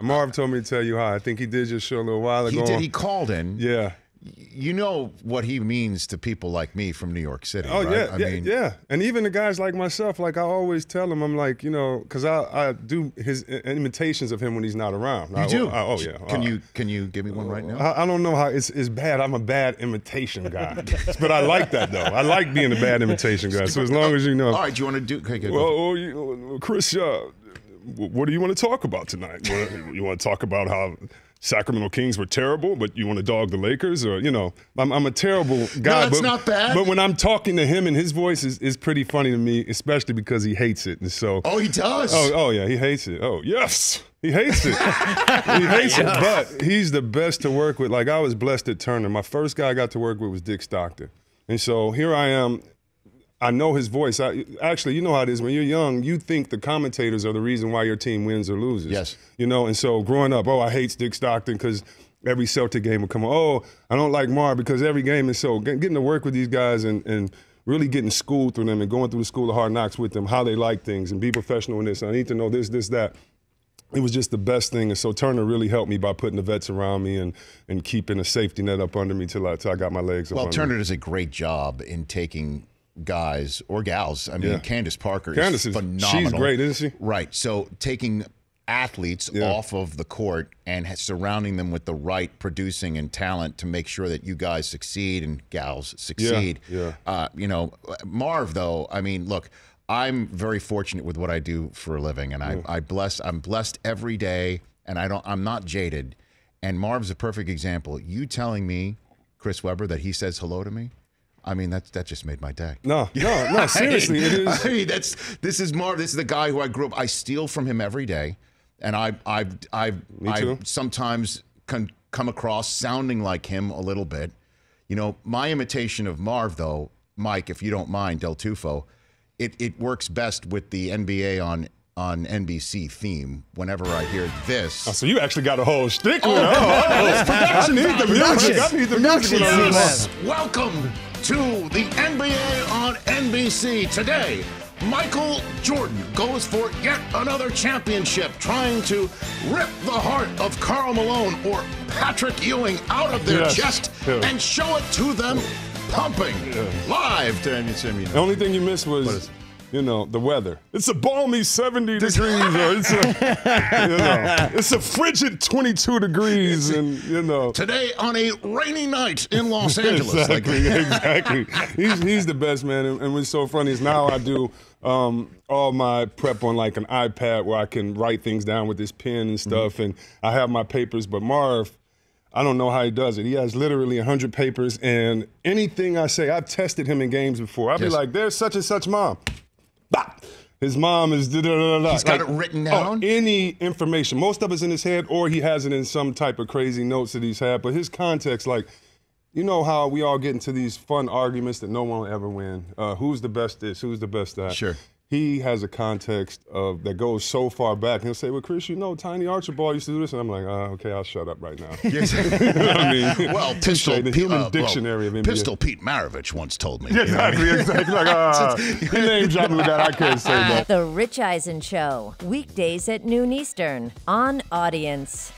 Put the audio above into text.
Marv told me to tell you hi. I think he did your show a little while ago. He did. He called in. Yeah. You know what he means to people like me from New York City, oh, right? Yeah, yeah. And even the guys like myself, like I always tell him, I'm like, you know, because I do his imitations of him when he's not around. You do? Oh, yeah. Can you give me one right now? I don't know how it's bad. I'm a bad imitation guy. But I like that, though. I like being a bad imitation guy. So as long as you know. All right, do you want to do? Okay, well, Chris, what do you want to talk about tonight? You want to talk about how Sacramento Kings were terrible, but you want to dog the Lakers? Or, you know, I'm a terrible guy. No, that's not bad. But when I'm talking to him and his voice is pretty funny to me, especially because he hates it. And so. Oh, he does? Oh yeah, he hates it. Oh, yes. He hates it. He hates it. But he's the best to work with. Like, I was blessed at Turner. My first guy I got to work with was Dick Stockton. And so here I am. I know his voice. Actually, you know how it is. When you're young, you think the commentators are the reason why your team wins or loses. Yes. You know, and so growing up, I hate Dick Stockton because every Celtic game would come on. Oh, I don't like Marv because every game is so. Getting to work with these guys and really getting schooled through them and going through the school of hard knocks with them, how they like things and be professional in this. I need to know this, that. It was just the best thing. And so Turner really helped me by putting the vets around me and keeping a safety net up under me till I got my legs up under me. Well, Turner does a great job in taking guys or gals. I mean, Candace Parker is phenomenal. She's great, isn't she? Right. So taking athletes off of the court and surrounding them with the right producing and talent to make sure that you guys succeed and gals succeed. Yeah. You know, Marv, though, I mean, look, I'm very fortunate with what I do for a living, and I'm blessed every day, and I'm not jaded. And Marv's a perfect example. You telling me, Chris Webber, that he says hello to me, I mean, that just made my day. No, seriously, it is. I mean, this is Marv. This is the guy who I grew up. I steal from him every day, and I sometimes can come across sounding like him a little bit. You know, my imitation of Marv, though, Mike, if you don't mind, Del Tufo, it works best with the NBA on NBC theme whenever I hear this. Oh, so you actually got a whole shtick with it. I need the music. I need the music. Yes. Welcome to the NBA on NBC. Today, Michael Jordan goes for yet another championship, trying to rip the heart of Karl Malone or Patrick Ewing out of their chest and show it to them pumping live to NBC. The only thing you missed was, you know, the weather. It's a balmy 70 degrees, or it's a frigid 22 degrees, and you know. Today on a rainy night in Los Angeles. Exactly. He's the best, man. And what's so funny is now I do all my prep on like an iPad where I can write things down with this pen and stuff, and I have my papers. But Marv, I don't know how he does it. He has literally 100 papers, and anything I say, I've tested him in games before. I'll be like, there's such and such mom. Bah! His mom is da-da-da-da. He's got it written down? Any information. Most of it's in his head, or he has it in some type of crazy notes that he's had. But his context, like, you know how we all get into these fun arguments that no one will ever win. Who's the best this? Who's the best that? Sure. He has a context that goes so far back. And he'll say, well, Chris, you know, Tiny Archibald used to do this. And I'm like, okay, I'll shut up right now. You know what I mean? Well, the human dictionary of NBA. Pistol Pete Maravich once told me. Exactly. Like, he name dropped me that. I couldn't say that. The Rich Eisen Show, weekdays at noon Eastern on Audience.